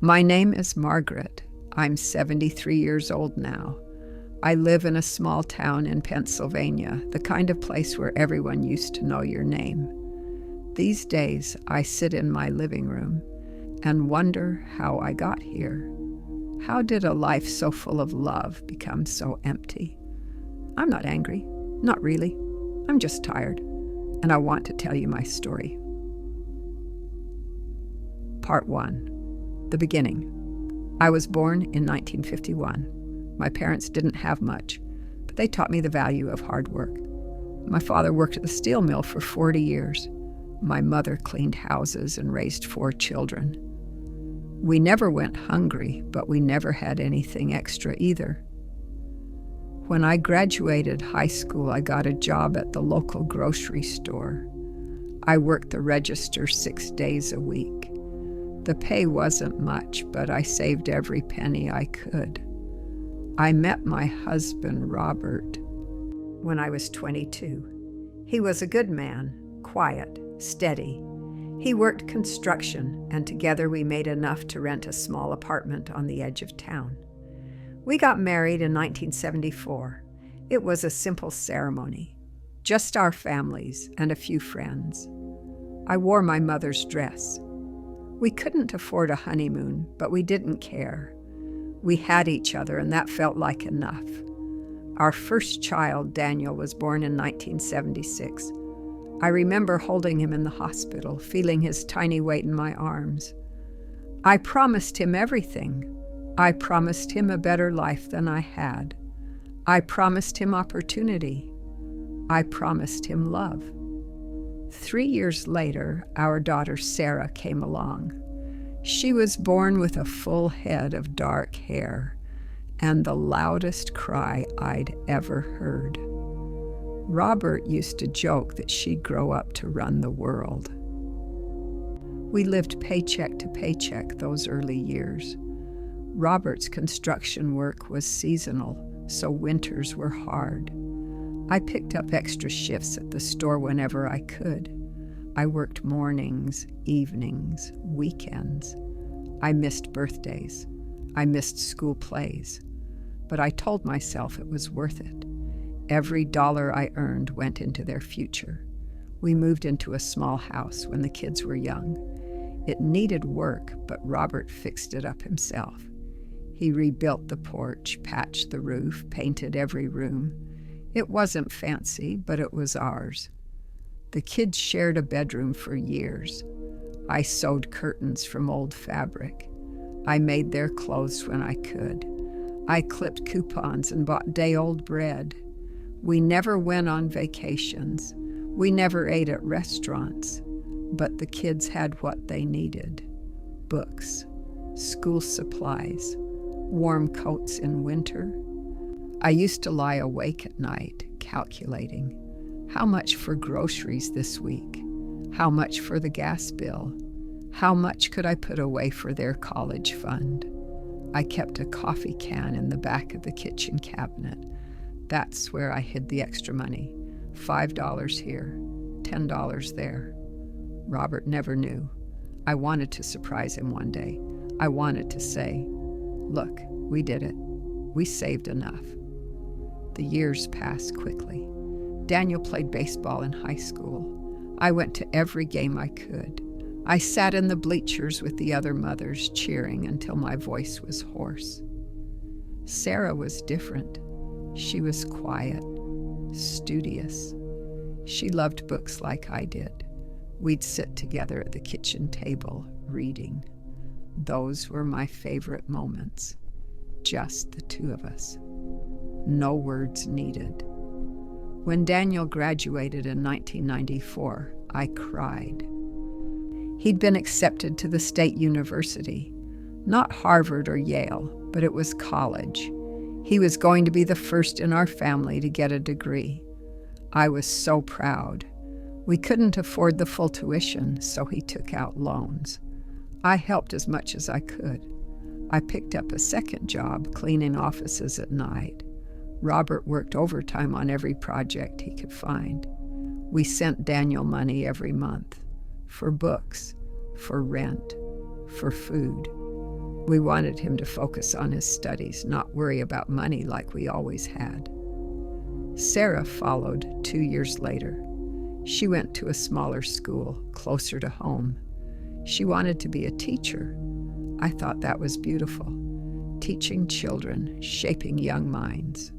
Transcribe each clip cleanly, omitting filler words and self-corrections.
My name is Margaret. I'm 73 years old now. I live in a small town in Pennsylvania, the kind of place where everyone used to know your name. These days, I sit in my living room and wonder how I got here. How did a life so full of love become so empty? I'm not angry, not really. I'm just tired, and I want to tell you my story. Part 1. The beginning. I was born in 1951. My parents didn't have much, but they taught me the value of hard work. My father worked at the steel mill for 40 years. My mother cleaned houses and raised 4 children. We never went hungry, but we never had anything extra either. When I graduated high school, I got a job at the local grocery store. I worked the register 6 days a week. The pay wasn't much, but I saved every penny I could. I met my husband, Robert, when I was 22. He was a good man, quiet, steady. He worked construction, and together we made enough to rent a small apartment on the edge of town. We got married in 1974. It was a simple ceremony, just our families and a few friends. I wore my mother's dress. We couldn't afford a honeymoon, but we didn't care. We had each other, and that felt like enough. Our first child, Daniel, was born in 1976. I remember holding him in the hospital, feeling his tiny weight in my arms. I promised him everything. I promised him a better life than I had. I promised him opportunity. I promised him love. 3 years later, our daughter Sarah came along. She was born with a full head of dark hair and the loudest cry I'd ever heard. Robert used to joke that she'd grow up to run the world. We lived paycheck to paycheck those early years. Robert's construction work was seasonal, so winters were hard. I picked up extra shifts at the store whenever I could. I worked mornings, evenings, weekends. I missed birthdays. I missed school plays. But I told myself it was worth it. Every dollar I earned went into their future. We moved into a small house when the kids were young. It needed work, but Robert fixed it up himself. He rebuilt the porch, patched the roof, painted every room. It wasn't fancy, but it was ours. The kids shared a bedroom for years. I sewed curtains from old fabric. I made their clothes when I could. I clipped coupons and bought day-old bread. We never went on vacations. We never ate at restaurants. But the kids had what they needed: books, school supplies, warm coats in winter. I used to lie awake at night, calculating how much for groceries this week, how much for the gas bill, how much could I put away for their college fund. I kept a coffee can in the back of the kitchen cabinet. That's where I hid the extra money. $5 here, $10 there. Robert never knew. I wanted to surprise him one day. I wanted to say, "Look, we did it. We saved enough." The years passed quickly. Daniel played baseball in high school. I went to every game I could. I sat in the bleachers with the other mothers, cheering until my voice was hoarse. Sarah was different. She was quiet, studious. She loved books like I did. We'd sit together at the kitchen table, reading. Those were my favorite moments. Just the two of us. No words needed. When Daniel graduated in 1994, I cried. He'd been accepted to the state university. Not Harvard or Yale, but it was college. He was going to be the first in our family to get a degree. I was so proud. We couldn't afford the full tuition, so he took out loans. I helped as much as I could. I picked up a second job cleaning offices at night. Robert worked overtime on every project he could find. We sent Daniel money every month for books, for rent, for food. We wanted him to focus on his studies, not worry about money like we always had. Sarah followed 2 years later. She went to a smaller school, closer to home. She wanted to be a teacher. I thought that was beautiful. Teaching children, shaping young minds.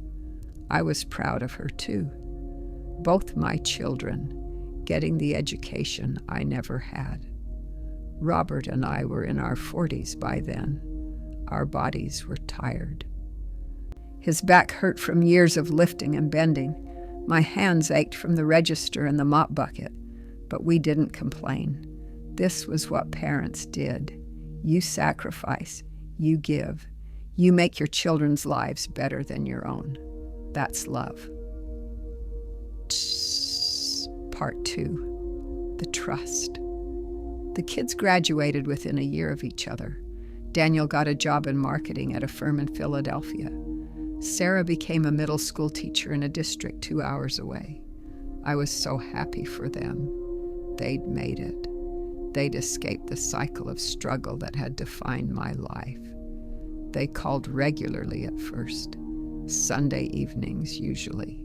I was proud of her too. Both my children getting the education I never had. Robert and I were in our 40s by then. Our bodies were tired. His back hurt from years of lifting and bending. My hands ached from the register and the mop bucket, but we didn't complain. This was what parents did. You sacrifice, you give, you make your children's lives better than your own. That's love. Part 2, the trust. The kids graduated within a year of each other. Daniel got a job in marketing at a firm in Philadelphia. Sarah became a middle school teacher in a district 2 hours away. I was so happy for them. They'd made it. They'd escaped the cycle of struggle that had defined my life. They called regularly at first, Sunday evenings usually.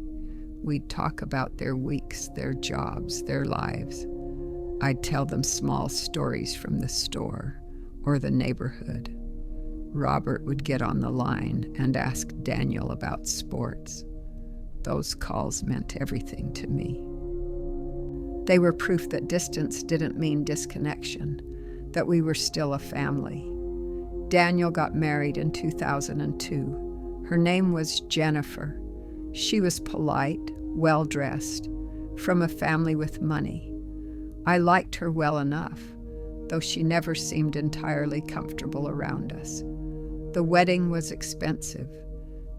We'd talk about their weeks, their jobs, their lives. I'd tell them small stories from the store or the neighborhood. Robert would get on the line and ask Daniel about sports. Those calls meant everything to me. They were proof that distance didn't mean disconnection, that we were still a family. Daniel got married in 2002. Her name was Jennifer. She was polite, well-dressed, from a family with money. I liked her well enough, though she never seemed entirely comfortable around us. The wedding was expensive.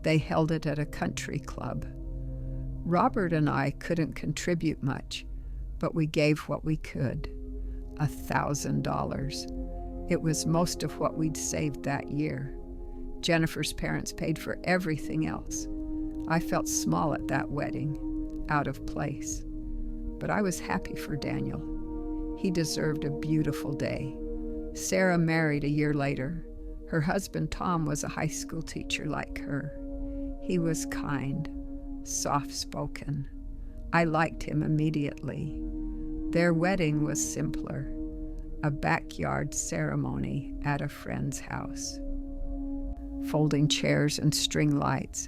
They held it at a country club. Robert and I couldn't contribute much, but we gave what we could. $1,000. It was most of what we'd saved that year. Jennifer's parents paid for everything else. I felt small at that wedding, out of place. But I was happy for Daniel. He deserved a beautiful day. Sarah married a year later. Her husband, Tom, was a high school teacher like her. He was kind, soft-spoken. I liked him immediately. Their wedding was simpler, a backyard ceremony at a friend's house. Folding chairs and string lights.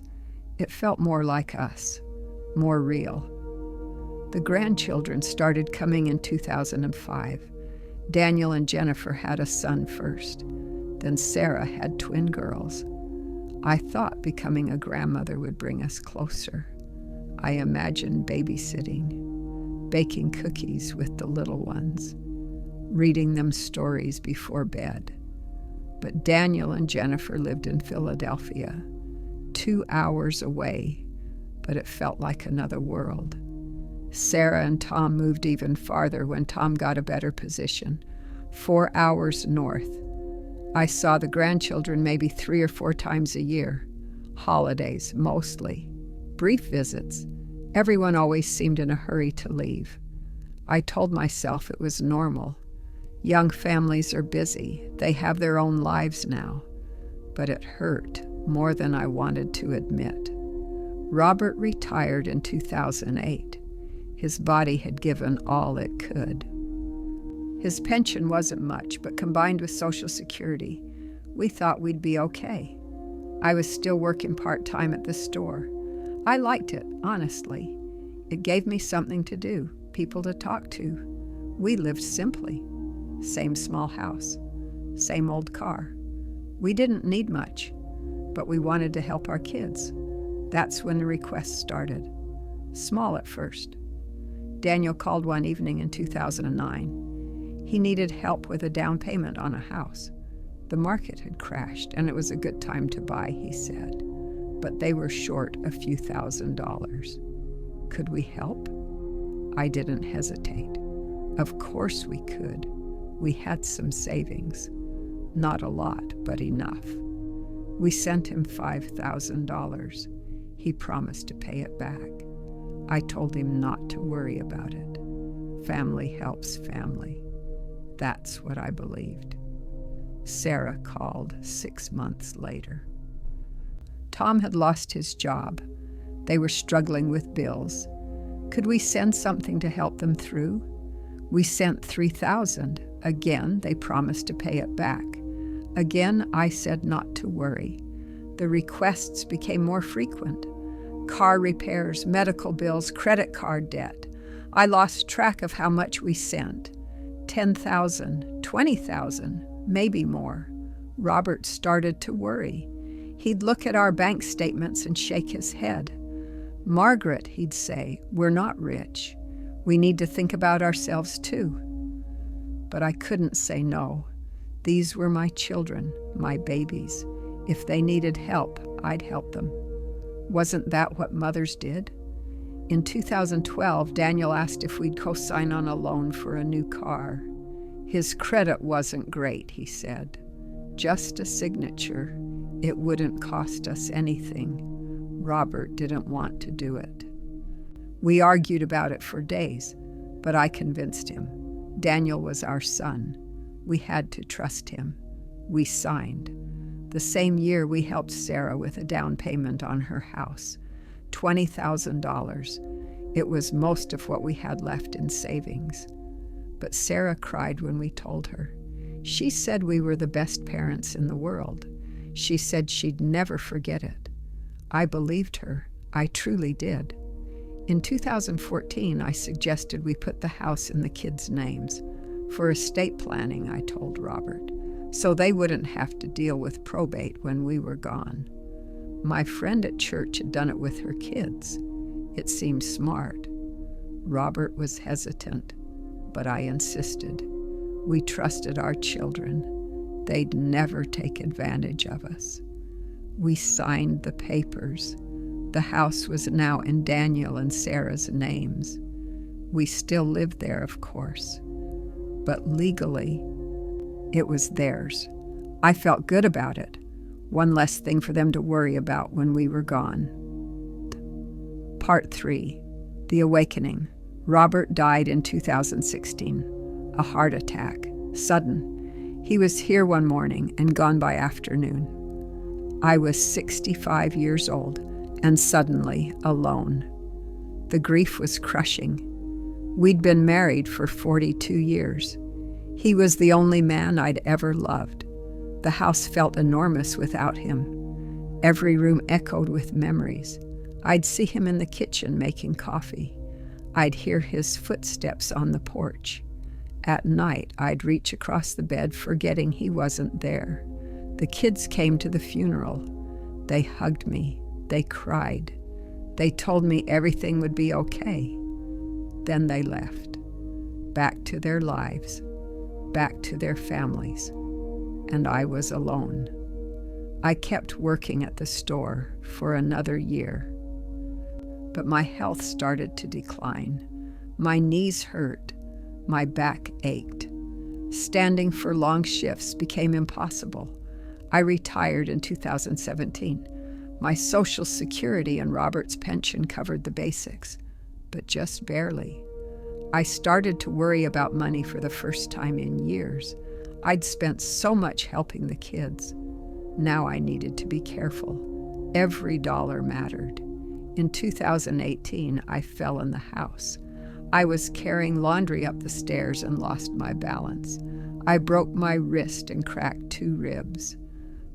It felt more like us, more real. The grandchildren started coming in 2005. Daniel and Jennifer had a son first. Then Sarah had twin girls. I thought becoming a grandmother would bring us closer. I imagined babysitting, baking cookies with the little ones, reading them stories before bed. But Daniel and Jennifer lived in Philadelphia, 2 hours away, but it felt like another world. Sarah and Tom moved even farther when Tom got a better position, 4 hours north. I saw the grandchildren maybe 3 or 4 times a year. Holidays, mostly. Brief visits. Everyone always seemed in a hurry to leave. I told myself it was normal. Young families are busy. They have their own lives now. But it hurt more than I wanted to admit. Robert retired in 2008. His body had given all it could. His pension wasn't much, but combined with Social Security, we thought we'd be okay. I was still working part-time at the store. I liked it, honestly. It gave me something to do, people to talk to. We lived simply. Same small house, same old car. We didn't need much, but we wanted to help our kids. That's when the requests started. Small at first. Daniel called one evening in 2009. He needed help with a down payment on a house. The market had crashed, and it was a good time to buy, he said. But they were short a few $1,000s. Could we help? I didn't hesitate. Of course we could. We had some savings. Not a lot, but enough. We sent him $5,000. He promised to pay it back. I told him not to worry about it. Family helps family. That's what I believed. Sarah called 6 months later. Tom had lost his job. They were struggling with bills. Could we send something to help them through? We sent $3,000. Again, they promised to pay it back. Again, I said not to worry. The requests became more frequent. Car repairs, medical bills, credit card debt. I lost track of how much we sent. 10,000, 20,000, maybe more. Robert started to worry. He'd look at our bank statements and shake his head. Margaret, he'd say, we're not rich. We need to think about ourselves too. But I couldn't say no. These were my children, my babies. If they needed help, I'd help them. Wasn't that what mothers did? In 2012, Daniel asked if we'd co-sign on a loan for a new car. His credit wasn't great, he said. Just a signature. It wouldn't cost us anything. Robert didn't want to do it. We argued about it for days, but I convinced him. Daniel was our son. We had to trust him. We signed. The same year, we helped Sarah with a down payment on her house, $20,000. It was most of what we had left in savings. But Sarah cried when we told her. She said we were the best parents in the world. She said she'd never forget it. I believed her. I truly did. In 2014, I suggested we put the house in the kids' names. For estate planning, I told Robert, so they wouldn't have to deal with probate when we were gone. My friend at church had done it with her kids. It seemed smart. Robert was hesitant, but I insisted. We trusted our children. They'd never take advantage of us. We signed the papers. The house was now in Daniel and Sarah's names. We still lived there, of course. But legally, it was theirs. I felt good about it. One less thing for them to worry about when we were gone. Part 3. The Awakening. Robert died in 2016. A heart attack. Sudden. He was here one morning and gone by afternoon. I was 65 years old and suddenly alone. The grief was crushing. We'd been married for 42 years. He was the only man I'd ever loved. The house felt enormous without him. Every room echoed with memories. I'd see him in the kitchen making coffee. I'd hear his footsteps on the porch. At night, I'd reach across the bed, forgetting he wasn't there. The kids came to the funeral. They hugged me. They cried. They told me everything would be okay. Then they left. Back to their lives. Back to their families. And I was alone. I kept working at the store for another year. But my health started to decline. My knees hurt. My back ached. Standing for long shifts became impossible. I retired in 2017. My Social Security and Robert's pension covered the basics, but just barely. I started to worry about money for the first time in years. I'd spent so much helping the kids. Now I needed to be careful. Every dollar mattered. In 2018, I fell in the house. I was carrying laundry up the stairs and lost my balance. I broke my wrist and cracked 2 ribs.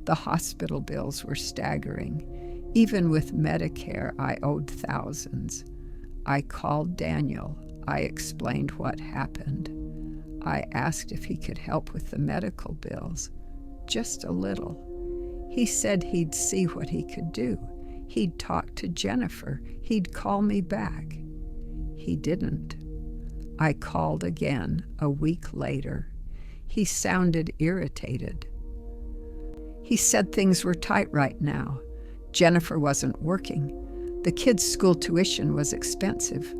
The hospital bills were staggering. Even with Medicare, I owed thousands. I called Daniel. I explained what happened. I asked if he could help with the medical bills, just a little. He said he'd see what he could do. He'd talk to Jennifer. He'd call me back. He didn't. I called again a week later. He sounded irritated. He said things were tight right now. Jennifer wasn't working. The kids' school tuition was expensive.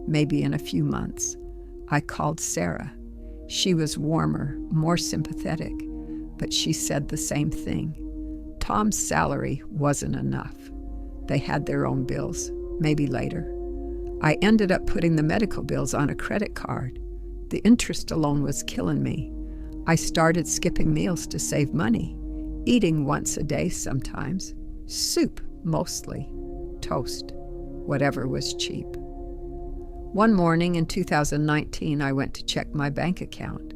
Maybe in a few months. I called Sarah. She was warmer, more sympathetic, but she said the same thing. Tom's salary wasn't enough. They had their own bills, maybe later. I ended up putting the medical bills on a credit card. The interest alone was killing me. I started skipping meals to save money, eating once a day sometimes, soup mostly, toast, whatever was cheap. One morning in 2019, I went to check my bank account.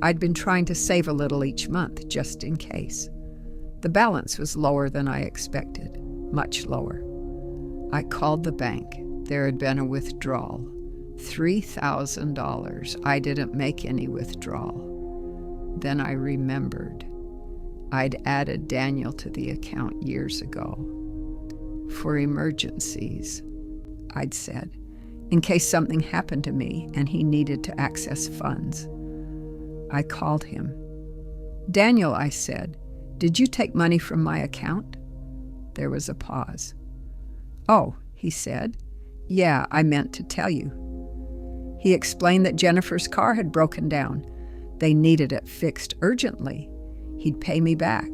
I'd been trying to save a little each month, just in case. The balance was lower than I expected, much lower. I called the bank. There had been a withdrawal. $3,000. I didn't make any withdrawal. Then I remembered. I'd added Daniel to the account years ago. For emergencies, I'd said, in case something happened to me and he needed to access funds. I called him. Daniel, I said, did you take money from my account? There was a pause. Oh, he said, yeah, I meant to tell you. He explained that Jennifer's car had broken down. They needed it fixed urgently. He'd pay me back.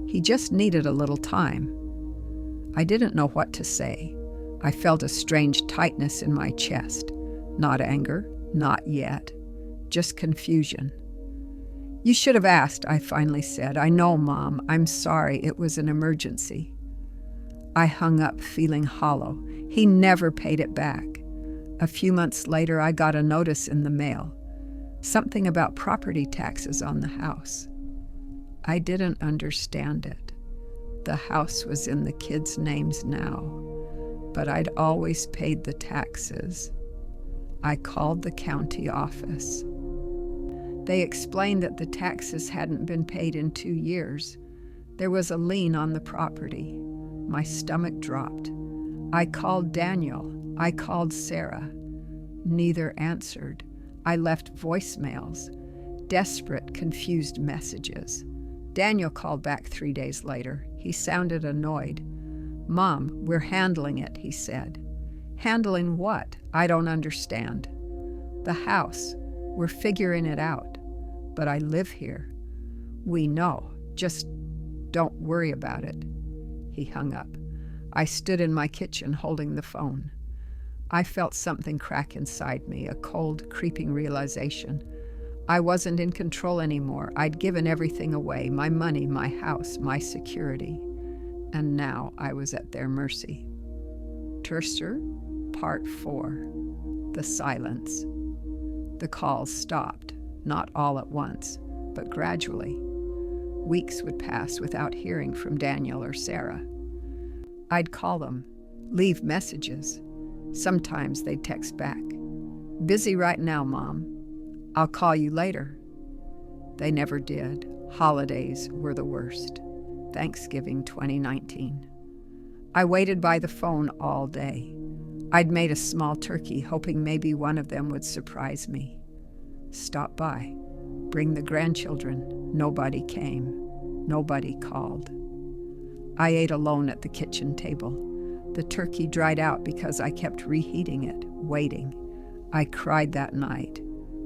He just needed a little time. I didn't know what to say. I felt a strange tightness in my chest. Not anger, not yet, just confusion. You should have asked, I finally said. I know, Mom. I'm sorry. It was an emergency. I hung up feeling hollow. He never paid it back. A few months later, I got a notice in the mail. Something about property taxes on the house. I didn't understand it. The house was in the kids' names now, but I'd always paid the taxes. I called the county office. They explained that the taxes hadn't been paid in 2 years. There was a lien on the property. My stomach dropped. I called Daniel. I called Sarah. Neither answered. I left voicemails, desperate, confused messages. Daniel called back 3 days later. He sounded annoyed. Mom, we're handling it, he said. Handling what? I don't understand. The house. We're figuring it out. But I live here. We know. Just don't worry about it. He hung up. I stood in my kitchen holding the phone. I felt something crack inside me, a cold, creeping realization. I wasn't in control anymore. I'd given everything away, my money, my house, my security. And now I was at their mercy. Tercer, Part 4. The silence. The calls stopped, not all at once, but gradually. Weeks would pass without hearing from Daniel or Sarah. I'd call them, leave messages. Sometimes they'd text back. Busy right now, Mom. I'll call you later. They never did. Holidays were the worst. Thanksgiving 2019. I waited by the phone all day. I'd made a small turkey, hoping maybe one of them would surprise me. Stop by. Bring the grandchildren. Nobody came. Nobody called. I ate alone at the kitchen table. The turkey dried out because I kept reheating it, waiting. I cried that night.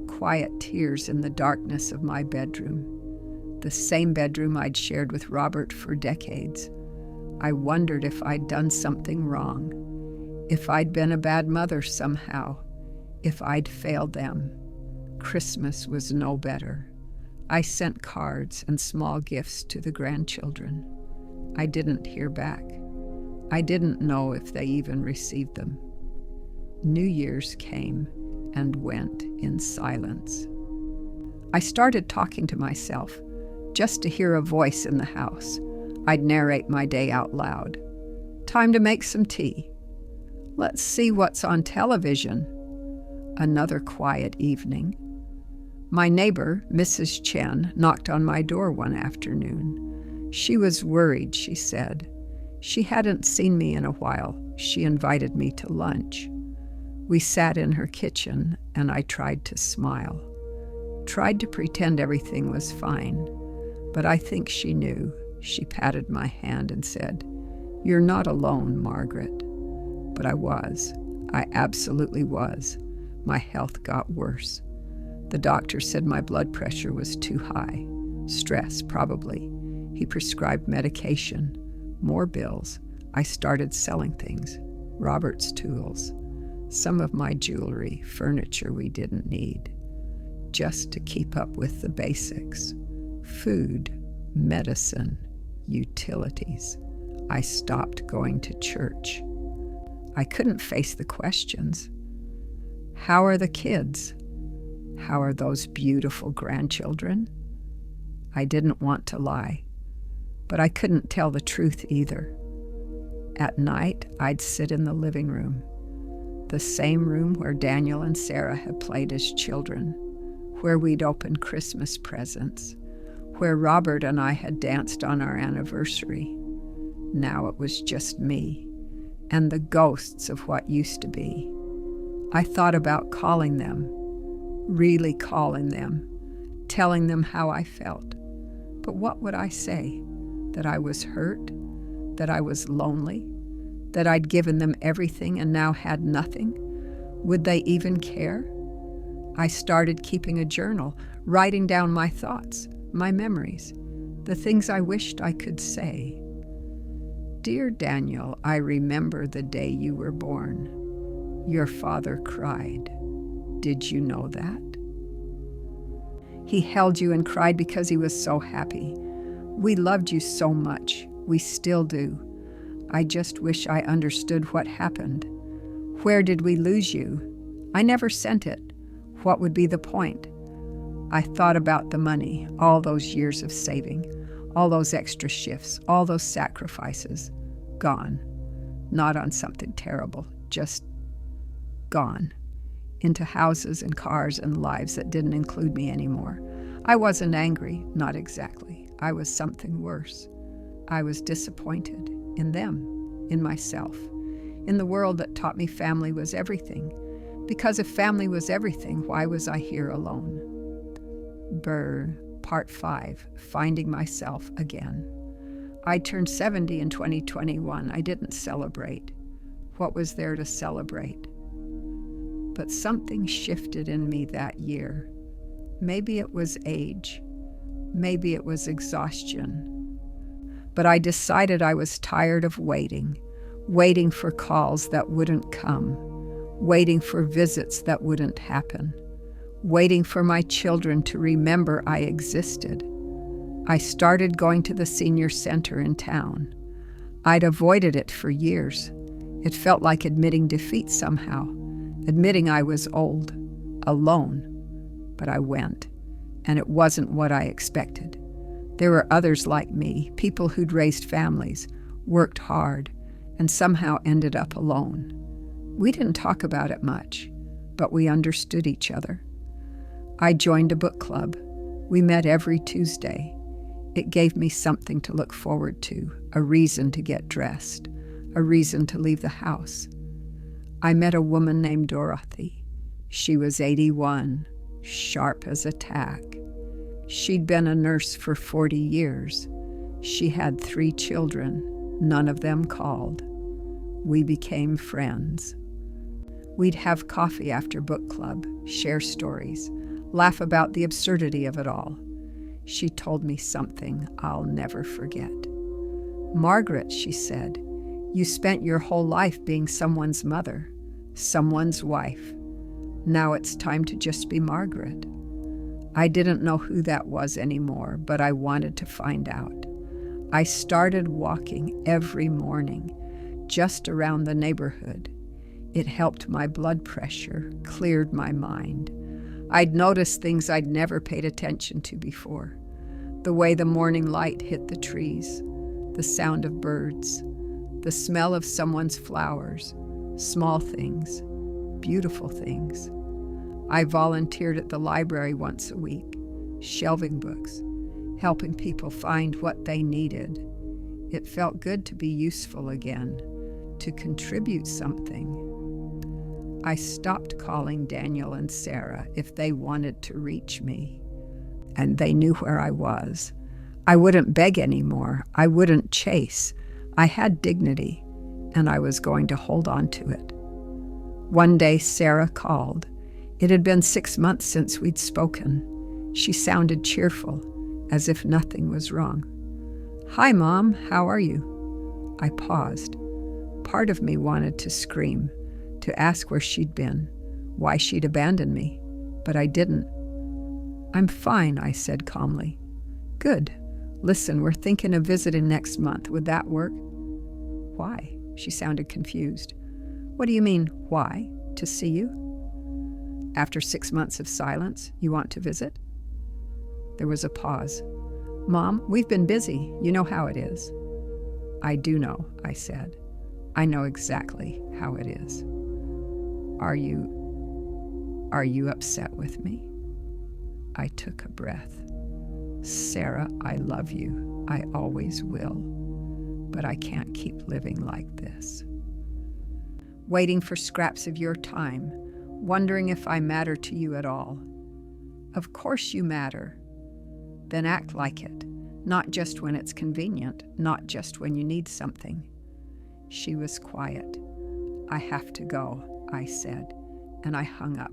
Quiet tears in the darkness of my bedroom. The same bedroom I'd shared with Robert for decades. I wondered if I'd done something wrong. If I'd been a bad mother somehow. If I'd failed them. Christmas was no better. I sent cards and small gifts to the grandchildren. I didn't hear back. I didn't know if they even received them. New Year's came and went in silence. I started talking to myself, just to hear a voice in the house. I'd narrate my day out loud. Time to make some tea. Let's see what's on television. Another quiet evening. My neighbor, Mrs. Chen, knocked on my door one afternoon. She was worried, she said. She hadn't seen me in a while. She invited me to lunch. We sat in her kitchen, and I tried to smile. Tried to pretend everything was fine. But I think she knew. She patted my hand and said, "You're not alone, Margaret." But I was. I absolutely was. My health got worse. The doctor said my blood pressure was too high. Stress, probably. He prescribed medication. More bills. I started selling things. Robert's tools. Some of my jewelry, furniture we didn't need. just to keep up with the basics: food, medicine, utilities. I stopped going to church. I couldn't face the questions. How are the kids? How are those beautiful grandchildren? I didn't want to lie, but I couldn't tell the truth either. At night, I'd sit in the living room, the same room where Daniel and Sarah had played as children, where we'd opened Christmas presents, where Robert and I had danced on our anniversary. Now it was just me and the ghosts of what used to be. I thought about calling them, really calling them, telling them how I felt. But what would I say? That I was hurt? That I was lonely? That I'd given them everything and now had nothing? Would they even care? I started keeping a journal, writing down my thoughts, my memories, the things I wished I could say. Dear Daniel, I remember the day you were born. Your father cried. Did you know that? He held you and cried because he was so happy. We loved you so much. We still do. I just wish I understood what happened. Where did we lose you? I never sent it. What would be the point? I thought about the money, all those years of saving, all those extra shifts, all those sacrifices. Gone. Not on something terrible, just gone. Into houses and cars and lives that didn't include me anymore. I wasn't angry, not exactly. I was something worse. I was disappointed in them, in myself, in the world that taught me family was everything. Because if family was everything, why was I here alone? Burr, Part 5, Finding Myself Again. I turned 70 in 2021. I didn't celebrate. What was there to celebrate? But something shifted in me that year. Maybe it was age. Maybe it was exhaustion. But I decided I was tired of waiting for calls that wouldn't come, waiting for visits that wouldn't happen, waiting for my children to remember I existed. I started going to the senior center in town. I'd avoided it for years. It felt like admitting defeat somehow, admitting I was old, alone. But I went, and it wasn't what I expected. There were others like me, people who'd raised families, worked hard, and somehow ended up alone. We didn't talk about it much, but we understood each other. I joined a book club. We met every Tuesday. It gave me something to look forward to, a reason to get dressed, a reason to leave the house. I met a woman named Dorothy. She was 81, sharp as a tack. She'd been a nurse for 40 years. She had 3 children. None of them called. We became friends. We'd have coffee after book club, share stories, laugh about the absurdity of it all. She told me something I'll never forget. Margaret, she said, you spent your whole life being someone's mother, someone's wife. Now it's time to just be Margaret. I didn't know who that was anymore, but I wanted to find out. I started walking every morning, just around the neighborhood. It helped my blood pressure, cleared my mind. I'd noticed things I'd never paid attention to before. The way the morning light hit the trees, the sound of birds, the smell of someone's flowers, small things, beautiful things. I volunteered at the library once a week, shelving books, helping people find what they needed. It felt good to be useful again, to contribute something. I stopped calling Daniel and Sarah if they wanted to reach me, and they knew where I was. I wouldn't beg anymore. I wouldn't chase. I had dignity, and I was going to hold on to it. One day, Sarah called. It had been 6 months since we'd spoken. She sounded cheerful, as if nothing was wrong. Hi, Mom, how are you? I paused. Part of me wanted to scream, to ask where she'd been, why she'd abandoned me, but I didn't. I'm fine, I said calmly. Good. Listen, we're thinking of visiting next month. Would that work? Why? She sounded confused. What do you mean, why? To see you? After 6 months of silence, you want to visit? There was a pause. Mom, we've been busy. You know how it is. I do know, I said. I know exactly how it is. Are you upset with me? I took a breath. Sarah, I love you. I always will. But I can't keep living like this. Waiting for scraps of your time, wondering if I matter to you at all. Of course you matter. Then act like it, not just when it's convenient, not just when you need something. She was quiet. I have to go, I said, and I hung up.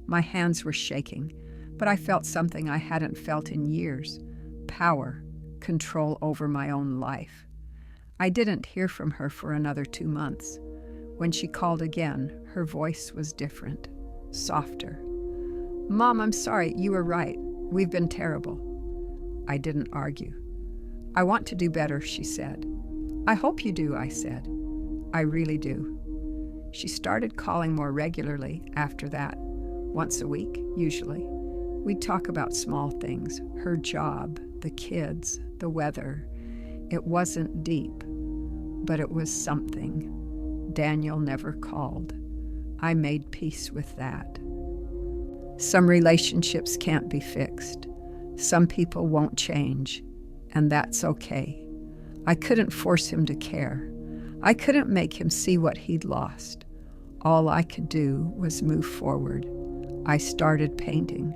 My hands were shaking, but I felt something I hadn't felt in years. Power, control over my own life. I didn't hear from her for another 2 months. When she called again, her voice was different, softer. Mom, I'm sorry, you were right. We've been terrible. I didn't argue. I want to do better, she said. I hope you do, I said. I really do. She started calling more regularly after that, once a week, usually. We'd talk about small things, her job, the kids, the weather. It wasn't deep, but it was something. Daniel never called. I made peace with that. Some relationships can't be fixed. Some people won't change, and that's okay. I couldn't force him to care. I couldn't make him see what he'd lost. All I could do was move forward. I started painting.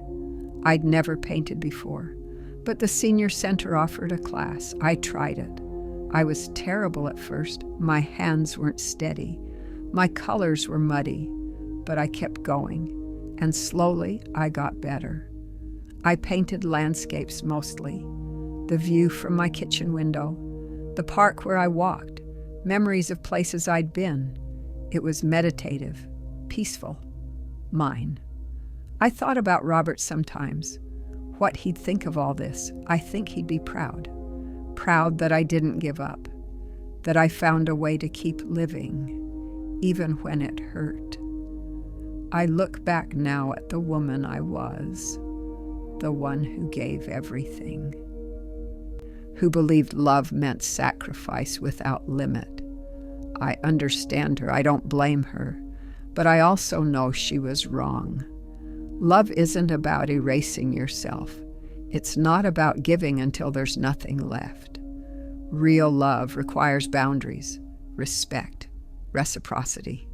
I'd never painted before, but the senior center offered a class. I tried it. I was terrible at first. My hands weren't steady. My colors were muddy, but I kept going, and slowly I got better. I painted landscapes mostly, the view from my kitchen window, the park where I walked, memories of places I'd been. It was meditative, peaceful, mine. I thought about Robert sometimes, what he'd think of all this. I think he'd be proud. Proud that I didn't give up, that I found a way to keep living, even when it hurt. I look back now at the woman I was, the one who gave everything, who believed love meant sacrifice without limit. I understand her. I don't blame her, but I also know she was wrong. Love isn't about erasing yourself. It's not about giving until there's nothing left. Real love requires boundaries, respect, reciprocity.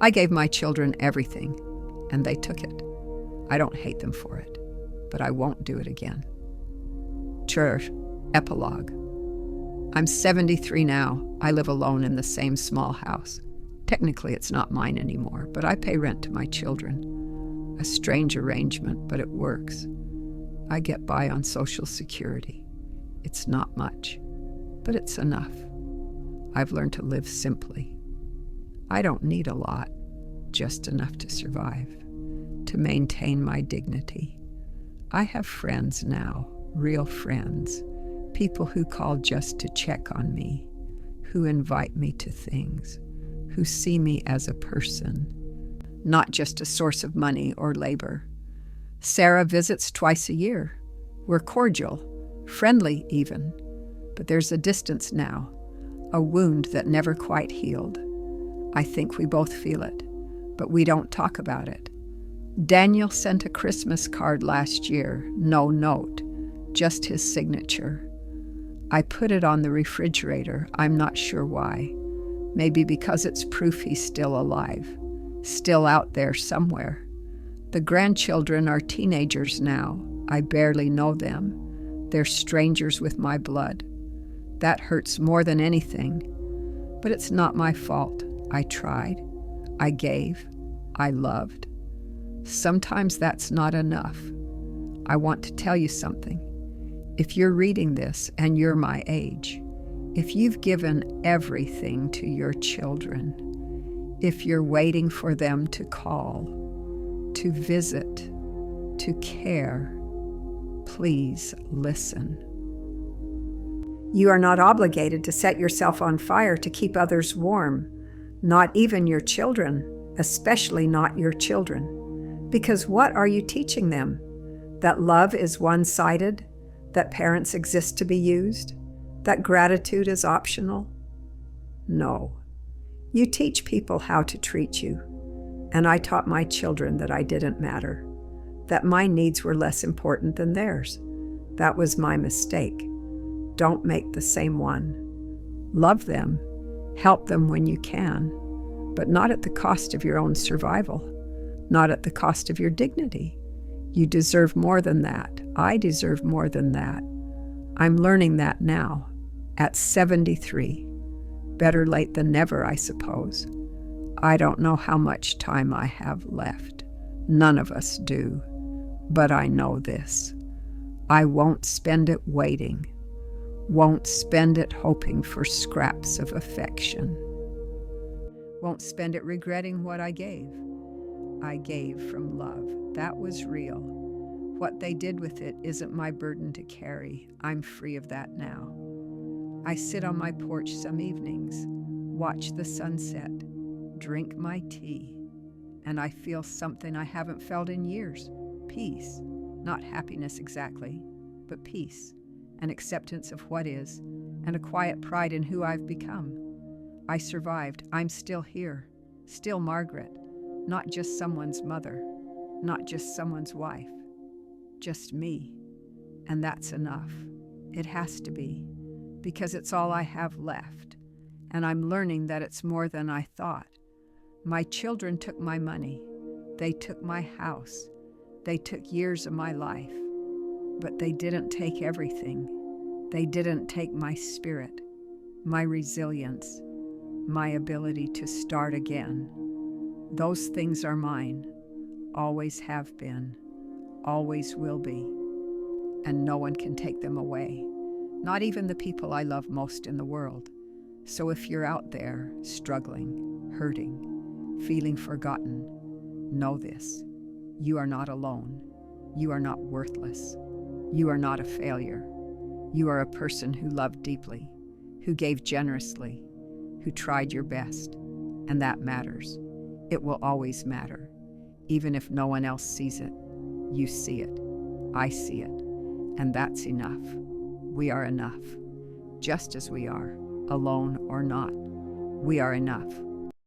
I gave my children everything, and they took it. I don't hate them for it, but I won't do it again. Church, epilogue. I'm 73 now. I live alone in the same small house. Technically, it's not mine anymore, but I pay rent to my children. A strange arrangement, but it works. I get by on Social Security. It's not much, but it's enough. I've learned to live simply. I don't need a lot, just enough to survive, to maintain my dignity. I have friends now, real friends, people who call just to check on me, who invite me to things, who see me as a person, not just a source of money or labor. Sarah visits twice a year. We're cordial, friendly even, but there's a distance now, a wound that never quite healed. I think we both feel it, but we don't talk about it. Daniel sent a Christmas card last year, no note, just his signature. I put it on the refrigerator. I'm not sure why. Maybe because it's proof he's still alive, still out there somewhere. The grandchildren are teenagers now. I barely know them. They're strangers with my blood. That hurts more than anything. But it's not my fault. I tried. I gave. I loved. Sometimes that's not enough. I want to tell you something. If you're reading this and you're my age, if you've given everything to your children, if you're waiting for them to call, to visit, to care, please listen. You are not obligated to set yourself on fire to keep others warm, not even your children, especially not your children. Because what are you teaching them? That love is one-sided? That parents exist to be used? That gratitude is optional? No. You teach people how to treat you. And I taught my children that I didn't matter, that my needs were less important than theirs. That was my mistake. Don't make the same one. Love them, help them when you can, but not at the cost of your own survival, not at the cost of your dignity. You deserve more than that. I deserve more than that. I'm learning that now, at 73. Better late than never, I suppose. I don't know how much time I have left. None of us do. But I know this. I won't spend it waiting. Won't spend it hoping for scraps of affection. Won't spend it regretting what I gave. I gave from love. That was real. What they did with it isn't my burden to carry. I'm free of that now. I sit on my porch some evenings, watch the sunset, drink my tea, and I feel something I haven't felt in years. Peace. Not happiness exactly, but peace, an acceptance of what is, and a quiet pride in who I've become. I survived. I'm still here. Still Margaret. Not just someone's mother. Not just someone's wife. Just me. And that's enough. It has to be, because it's all I have left. And I'm learning that it's more than I thought. My children took my money. They took my house. They took years of my life. But they didn't take everything. They didn't take my spirit, my resilience, my ability to start again. Those things are mine, always have been, always will be, and no one can take them away, not even the people I love most in the world. So if you're out there struggling, hurting, feeling forgotten, know this: you are not alone. You are not worthless. You are not a failure. You are a person who loved deeply, who gave generously, who tried your best, and that matters. It will always matter. Even if no one else sees it, you see it. I see it. And that's enough. We are enough. Just as we are, alone or not. We are enough.